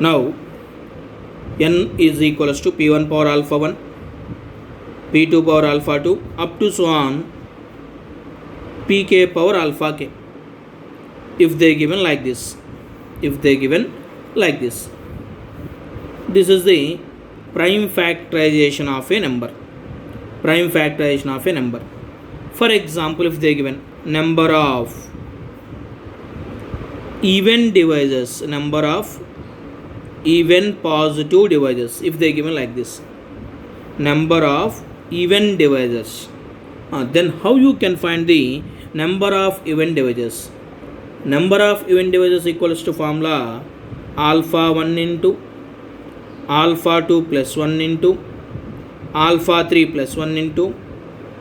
Now n is equals to p1 power alpha 1, p2 power alpha 2 up to so on pk power alpha k, if they given like this. This is the prime factorization of a number. For example, if they given number of even divisors, number of even positive divisors, if they given like this, number of even divisors, then how you can find the number of even divisors? Number of even divisors equals to formula alpha 1 into alpha 2 plus 1 into alpha 3 plus 1 into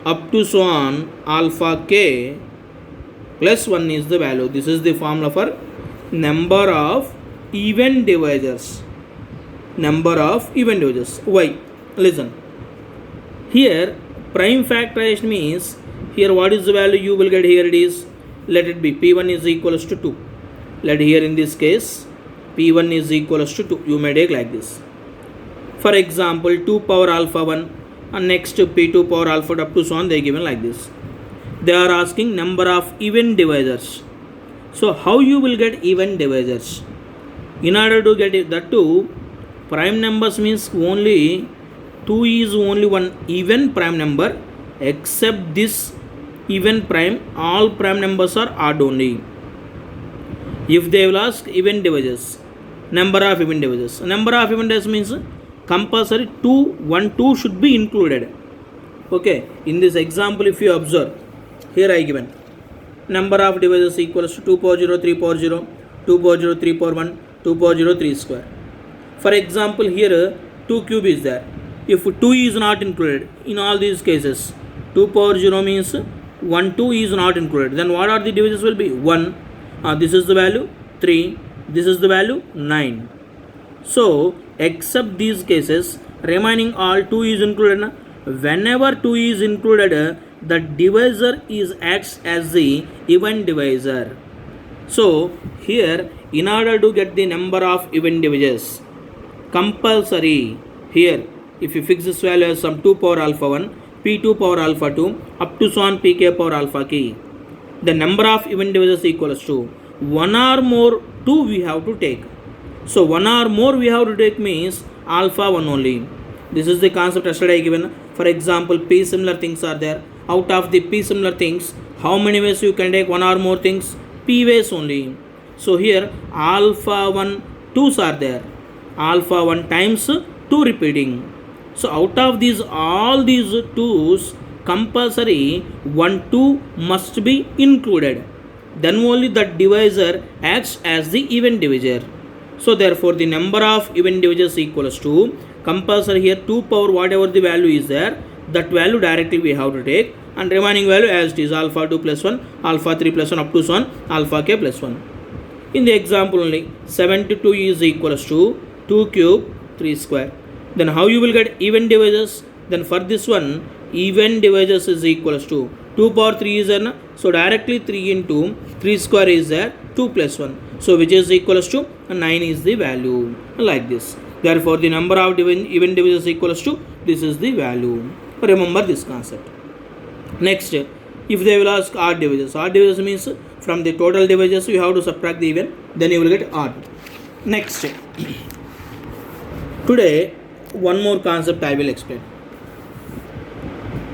up to so on alpha k plus 1 is the value. This is the formula for number of even divisors. Why? Listen. Here prime factorization means, here what is the value you will get? Here it is, let it be p1 is equals to 2. Let here in this case p1 is equals to 2. You may take like this. For example, 2 power alpha 1 and next p2 power alpha up to so on, they given like this. They are asking number of even divisors. So how you will get even divisors? In order to get it, that too prime numbers means only 2 is only one even prime number, except this even prime, all prime numbers are odd only. If they will ask even divisors, number of even divisors means compulsory 2 1 2 should be included. Okay, in this example if you observe, here I given number of divisors equals to 2 power 0 3 power 0, 2 power 0 3 power 1, 2 power 0 3 square. For example, here 2 cube is there. If 2 is not included in all these cases, 2 power 0 means 1 2 is not included, then what are the divisors will be? 1, this is the value 3, this is the value 9. So except these cases, remaining all 2 is included. Whenever 2 is included, the divisor is acts as the even divisor. So here, in order to get the number of even divisors, compulsory here, if you fix this value as some 2 power alpha 1, p2 power alpha 2 up to so on pk power alpha k, the number of even divisors equals to 1 or more 2 we have to take. So 1 or more we have to take means alpha 1 only. This is the concept yesterday given. For example, p similar things are there. Out of the p similar things, how many ways you can take 1 or more things? P ways only. So here alpha 1 2's are there. Alpha 1 times 2 repeating. So out of these all these 2's, compulsory 1 2 must be included. Then only the divisor acts as the even divisor. So therefore the number of even divisors equals to compulsory here 2 power whatever the value is there, that value directly we have to take, and remaining value as it is alpha 2 plus 1, alpha 3 plus 1 up to so on alpha k plus 1. In the example only 72 is equals to 2 cube 3 square. Then how you will get even divisors? Then for this one, even divisors is equals to 2 power 3 is there, so directly 3 into 3 square is there, 2 plus 1, so which is equals to 9 is the value, like this. Therefore the number of even divisors equals to, this is the value. Remember this concept. Next, if they will ask odd divisors means from the total divisors you have to subtract the even, then you will get odd. Next, today one more concept I will explain.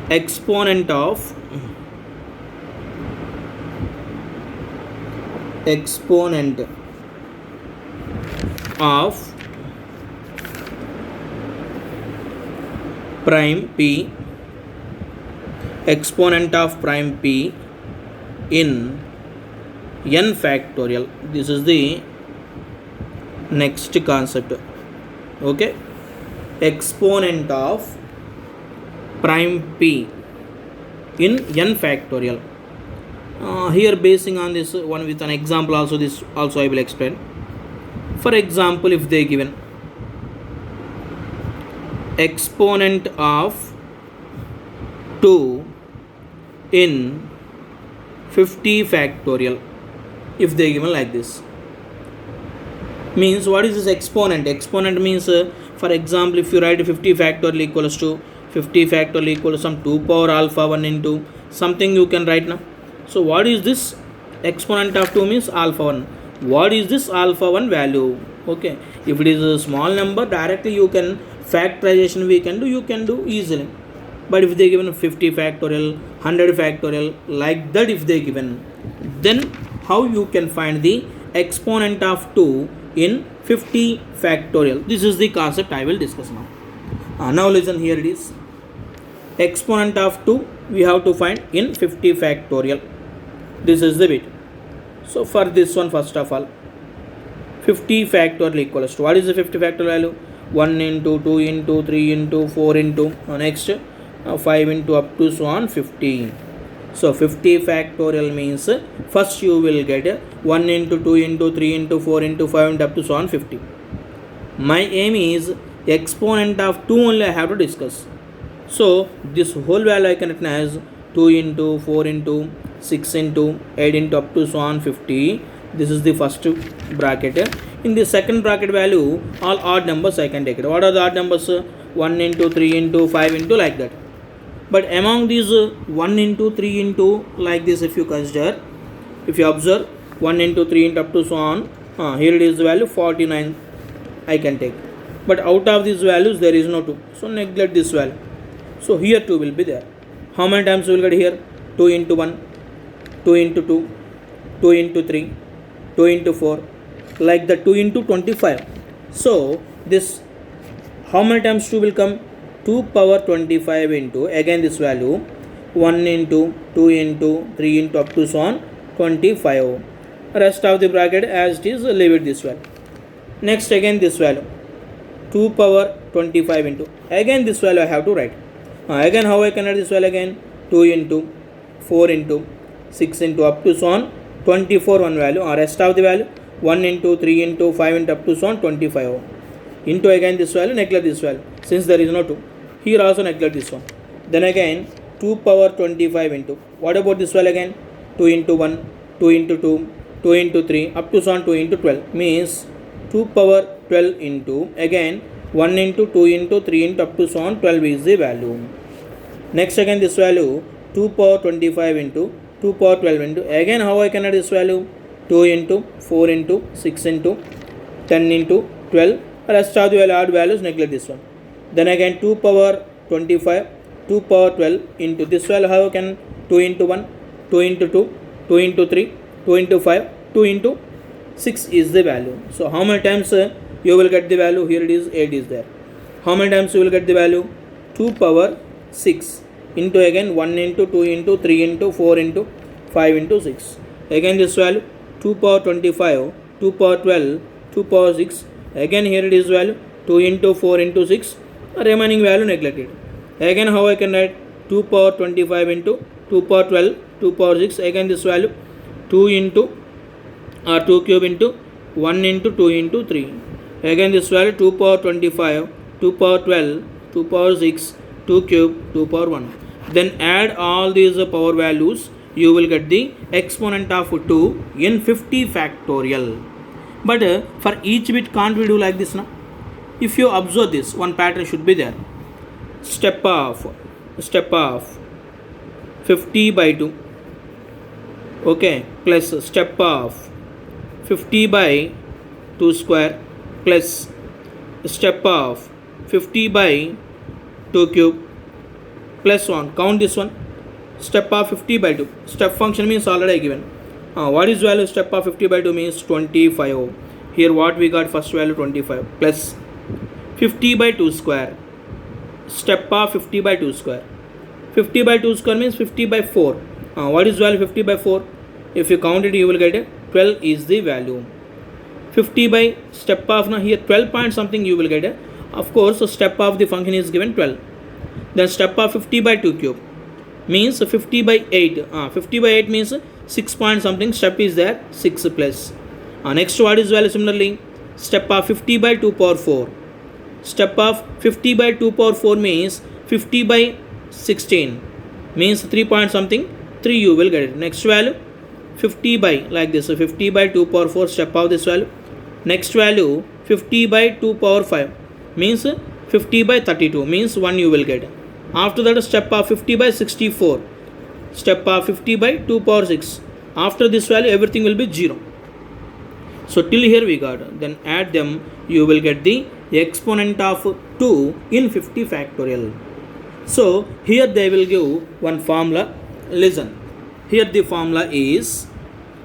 Exponent of prime p, exponent of prime p in n factorial. This is the next concept. Okay, exponent of prime p in n factorial. Here basing on this one with an example also, this also I will explain. For example, if they given exponent of 2 in 50 factorial, if they given like this, means what is this exponent? Exponent means for example, if you write 50 factorial equals to 50 factorial equals to some 2 power alpha 1 into something you can write now. So what is this exponent of 2 means alpha 1. What is this alpha 1 value? Okay, if it is a small number, directly you can factorization you can do easily. But if they given 50 factorial, 100 factorial, like that if they given, then how you can find the exponent of 2 in 50 factorial? This is the concept I will discuss now. Now listen, here it is. Exponent of 2 we have to find in 50 factorial. This is the bit. So for this one, first of all, 50 factorial equals to, what is the 50 factorial value? 1 into 2 into 3 into 4 into next 5 into up to so on 50. So 50 factorial means first you will get 1 into 2 into 3 into 4 into 5 into up to so on 50. My aim is exponent of 2 only I have to discuss. So this whole value I can written as 2 into 4 into 6 into 8 into up to so on 50. This is the first bracket. In the second bracket value, all odd numbers I can take it. What are the odd numbers? 1 into 3 into 5 into like that. But among these 1 into 3 into like this, if you consider, if you observe 1 into 3 into up to so on, here it is the value 49 I can take. But out of these values there is no 2. So neglect this value. So here 2 will be there. How many times we will get here? 2 into 1, 2 into 2, 2 into 3, 2 into 4, like the 2 into 25. So this, how many times 2 will come? 2 power 25 into, again this value, 1 into 2 into 3 into up to so on 25. Rest of the bracket as it is, leave it this value. Next again this value, 2 power 25 into, again this value I have to write. Again how I can write this value again? 2 into 4 into 6 into up to so on 24 one value, or rest of the value 1 into 3 into 5 into up to so on 25 into again this value, neglect this value since there is no 2. Here also neglect this one. Then again 2 power 25 into, what about this value again? 2 into 1, 2 into 2, 2 into 3 up to so on 2 into 12 means 2 power 12 into, again 1 into 2 into 3 into up to so on 12 is the value. Next again this value 2 power 25 into 2 power 12 into, again how I can add this value? 2 into 4 into 6 into 10 into 12. Rest of the value, odd values, neglect this one. Then again 2 power 25, 2 power 12 into this value, how can 2 into 1, 2 into 2, 2 into 3, 2 into 5, 2 into 6 is the value. So how many times you will get the value? Here it is 8 is there. How many times you will get the value? 2 power 6 into again 1 into 2 into 3 into 4 into 5 into 6. Again this value 2 power 25, 2 power 12, 2 power 6. Again here it is value 2 into 4 into 6. Remaining value neglected. Again how I can write? 2 power 25 into 2 power 12, 2 power 6. Again this value 2 into 2 cube into 1 into 2 into 3. Again this value 2 power 25, 2 power 12, 2 power 6, 2 cube, 2 power 1. Then add all these power values, you will get the exponent of 2 in 50 factorial. But for each bit can't we do like this now? If you observe this, one pattern should be there. Step off 50 by 2. Okay, plus step off 50 by 2 square plus step off 50 by 2 cube plus 1. Count this one. Step off 50 by 2. Step function means already given. What is value step off 50 by 2 means 25. Here what we got? First value 25 plus 50 by 2 square. Step off 50 by 2 square. 50 by 2 square means 50 by 4. What is value 50 by 4? If you count it, you will get 12 is the value. 50 by step off, now here 12 point something you will get. Of course, so step off the function is given 12. Then step off 50 by 2 cube means 50 by 8. 50 by 8 means 6 point something, step is there 6 plus. Next what is value? Similarly, step off 50 by 2 power 4. Step off 50 by 2 power 4 means 50 by 16 means 3 point something, 3 you will get it. Next value 50 by like this, so 50 by 2 power 4, step off this value Next value 50 by 2 power 5 means 50 by 32 means 1 you will get. After that step of 50 by 64, step of 50 by 2 power 6. After this value everything will be 0. So till here we got, then add them, you will get the exponent of 2 in 50 factorial. So here they will give one formula. Listen, here the formula is,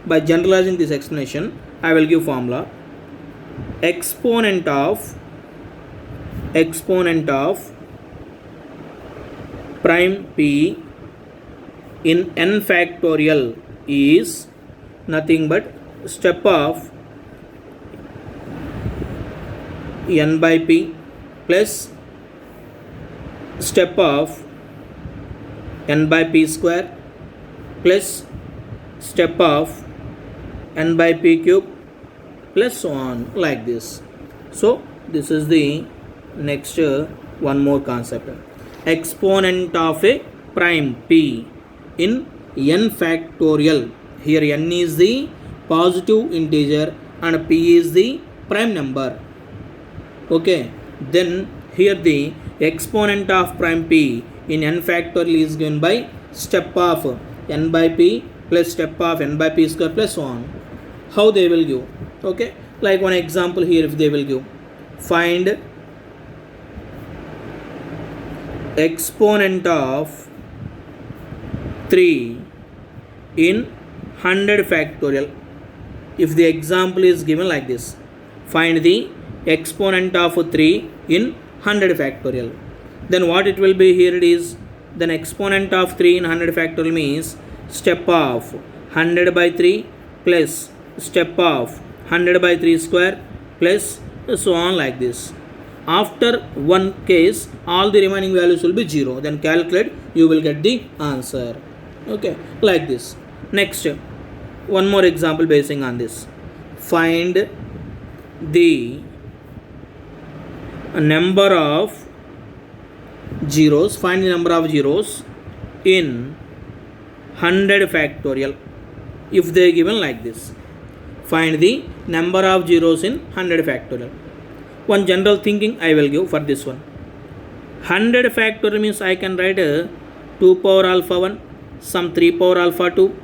by generalizing this explanation I will give formula exponent of prime p in n factorial is nothing but step of n by p plus step of n by p square plus step of n by p cube plus so on, like this. So this is the next one more concept, exponent of a prime p in n factorial. Here n is the positive integer and p is the prime number. Okay, then here the exponent of prime p in n factorial is given by step of n by p plus step of n by p square plus so on. How they will give? Okay, like one example here, if they will give, find exponent of 3 in 100 factorial. If the example is given like this, find the exponent of 3 in 100 factorial, then what it will be here, it is, then exponent of 3 in 100 factorial means step of 100 by 3 plus step of 100 by 3 square plus so on, like this. After one case all the remaining values will be 0, then calculate, you will get the answer. Okay, like this. Next, one more example basing on this. Find the number of zeros, find the number of zeros in 100 factorial. If they are given like this, find the number of zeros in 100 factorial. One general thinking I will give for this one. 100 factorial means I can write 2 power alpha 1, some 3 power alpha 2,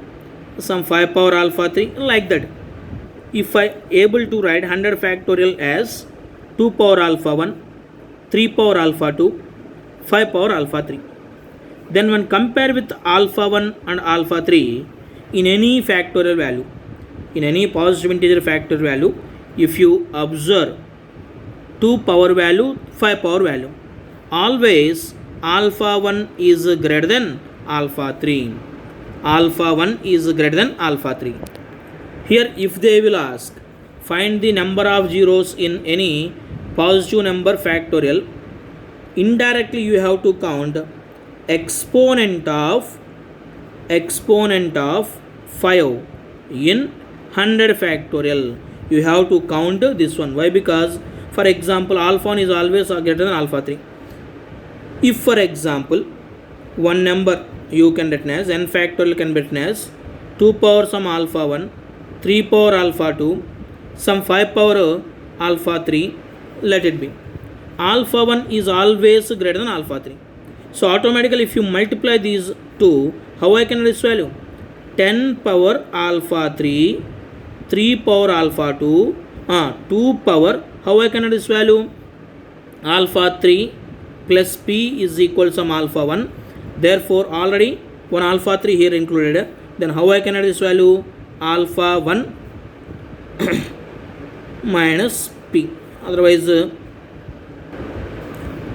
some 5 power alpha 3, like that. If I able to write 100 factorial as 2 power alpha 1, 3 power alpha 2, 5 power alpha 3, then when compare with alpha 1 and alpha 3 in any factorial value, in any positive integer factor value, if you observe 2 power value, 5 power value, always alpha 1 is greater than alpha 3. Alpha 1 is greater than alpha 3. Here if they will ask, find the number of zeros in any positive number factorial, indirectly you have to count exponent of 5 in 100 factorial. You have to count this one. Why? Because for example alpha 1 is always greater than alpha 3. If for example one number you can written as n factorial can be written as 2 power some alpha 1, 3 power alpha 2, some 5 power alpha 3, let it be. Alpha 1 is always greater than alpha 3. So automatically if you multiply these two, how I can write this value? 10 power alpha 3, 3 power alpha 2, 2 power, how I can write this value? Alpha 3 plus p is equal to some alpha 1. Therefore already one alpha 3 here included. Then how I can write this value? Alpha 1 minus p. Otherwise,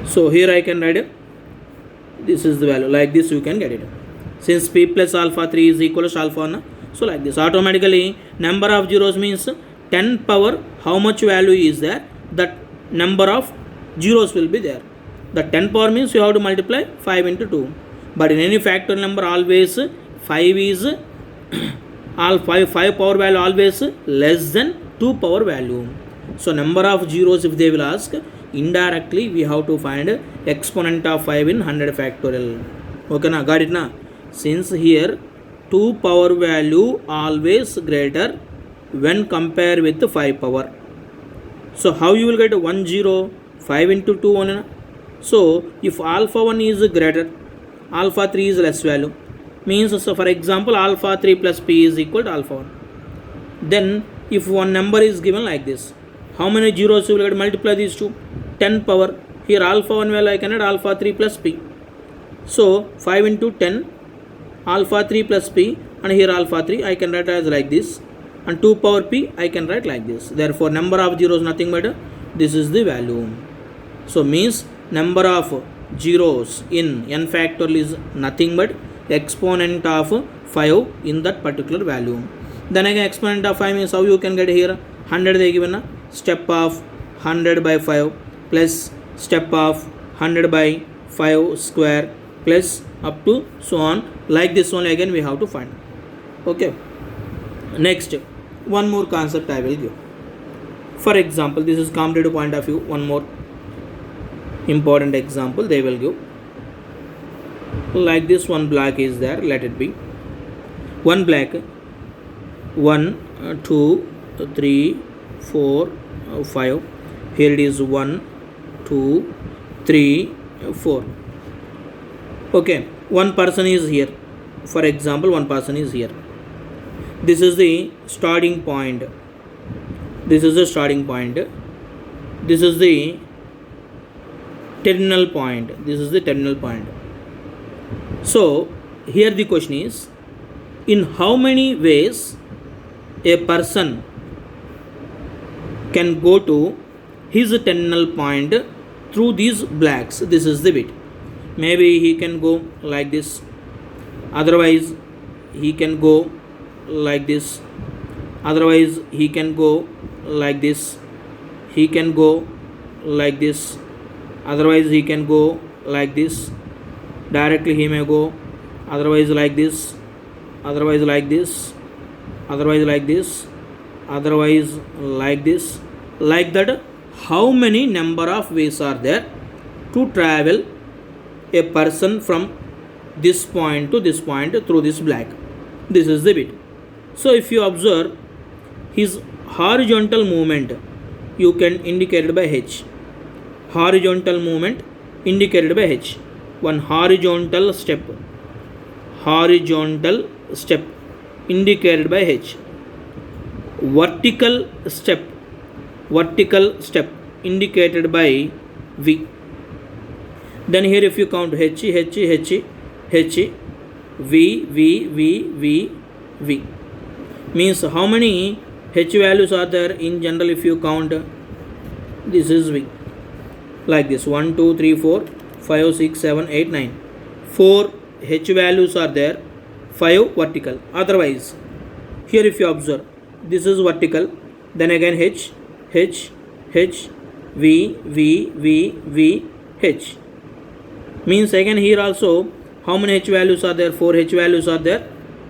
so here I can write this is the value, like this you can get it. Since p plus alpha 3 is equal to alpha 1, so like this, automatically number of zeros means 10 power, how much value is there, that number of zeros will be there. The 10 power means you have to multiply 5 into 2. But in any factorial number always 5 is 5 power value always less than 2 power value. So number of zeros if they will ask, indirectly we have to find exponent of 5 in 100 factorial. Okay na, got it na? Since here 2 power value always greater when compared with 5 power. So how you will get 1 0, 5 into 2 1. So if alpha 1 is greater, alpha 3 is less value, means, so for example, alpha 3 plus p is equal to alpha 1. Then if one number is given like this, how many zeros you will get? Multiply these two, 10 power. Here alpha 1 value I can add alpha 3 plus p. So 5 into 10, alpha 3 plus p, and here alpha 3 I can write as like this, and 2 power p I can write like this. Therefore number of zeros nothing but this is the value. So means number of zeros in n factorial is nothing but exponent of 5 in that particular value. Then again exponent of 5 means how you can get here? 100 they given, step of 100 by 5 plus step of 100 by 5 square plus up to so on. Like this one again we have to find. Okay. Next, one more concept I will give. For example, this is competitive point of view. One more important example they will give. Like this one block is there. Let it be one block. 1 2 3 4 5. Here it is 1 2 3 4. Okay, one person is here. For example, one person is here. This is the starting point. This is the starting point. This is the terminal point. This is the terminal point. So here the question is, in how many ways a person can go to his terminal point through these blocks? This is the bit. Maybe he can go like this, otherwise he can go like this, otherwise he can go like this, he can go like this, otherwise he can go like this, directly he may go, otherwise like this, otherwise like this, otherwise like this, otherwise like this. Like that, how many number of ways are there to travel a person from this point to this point through this block? This is the bit. So if you observe his horizontal movement, you can indicate it by H. Horizontal movement indicated by H. One horizontal step indicated by H. Vertical step indicated by V. Then here if you count H, V, means how many H values are there in general? If you count, this is V. Like this, 1 2 3 4 5 6 7 8 9. 4 H values are there, 5 vertical. Otherwise, here if you observe, this is vertical, then again H, V, H. Means again here also, how many H values are there? 4 H values are there,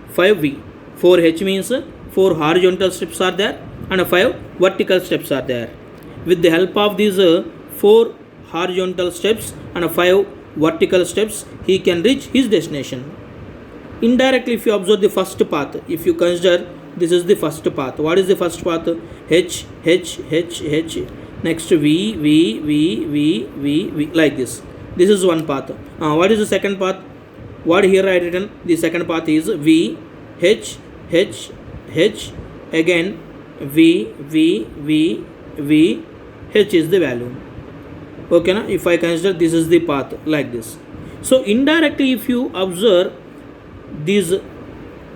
5 V. 4 H means 4 horizontal steps are there and 5 vertical steps are there. With the help of these 4 horizontal steps and 5 vertical steps, he can reach his destination. Indirectly, if you observe the first path, if you consider this is the first path. What is the first path? H. Next V, like this. This is one path. What is the second path? What here I written? The second path is V, H, again V, H is the value. Okay, na? If I consider this is the path like this. So indirectly, if you observe these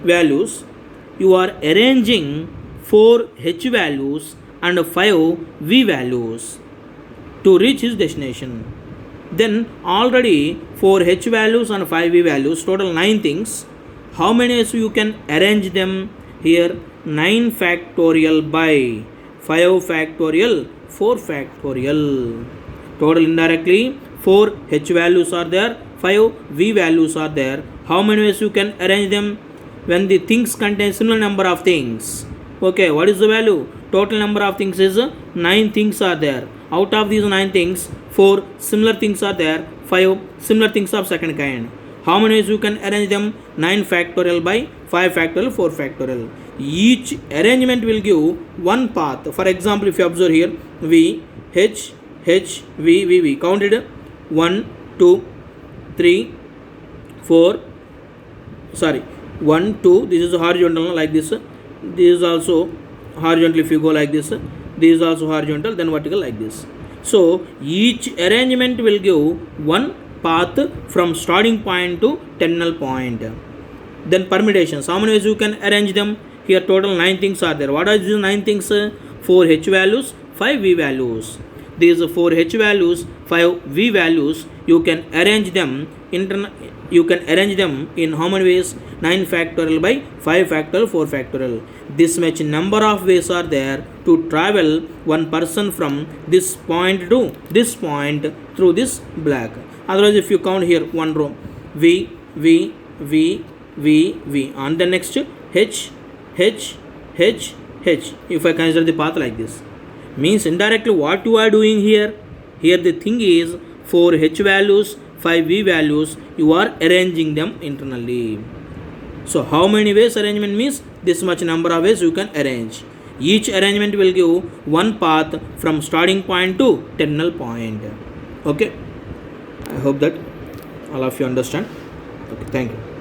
values, you are arranging 4 H values and 5 V values to reach his destination. Then already 4 H values and 5 V values, total 9 things. How many ways you can arrange them? Here 9 factorial by 5 factorial, 4 factorial. Total indirectly 4 H values are there, 5 V values are there. How many ways you can arrange them? When the things contain similar number of things. Okay, what is the value? Total number of things is 9 things are there. Out of these 9 things, 4 similar things are there, 5 similar things of second kind. How many ways you can arrange them? 9 factorial by 5 factorial, 4 factorial. each arrangement will give one path. For example, if you observe here, V, H, H, V, V, V, counted 1, 2, 3, 4, sorry, 1, 2, this is horizontal like this, this is also horizontal. If you go like this, this is also horizontal, then vertical like this. So each arrangement will give one path from starting point to terminal point. Then permutations, how many ways you can arrange them? Here total 9 things are there. What are these 9 things? 4 H values, 5 V values. These 4 H values, 5 V values, you can arrange them in how many ways? 9 factorial by 5 factorial, 4 factorial. This much number of ways are there to travel one person from this point to this point through this block. Otherwise, if you count here one row, V, V, V, V, V, on the next H, H, H, H. If I consider the path like this, means indirectly what you are doing here, the thing is 4 H values, 5 V values, you are arranging them internally. So how many ways arrangement means this much number of ways you can arrange. Each arrangement will give one path from starting point to terminal point. Okay, I hope that all of you understand. Okay, thank you.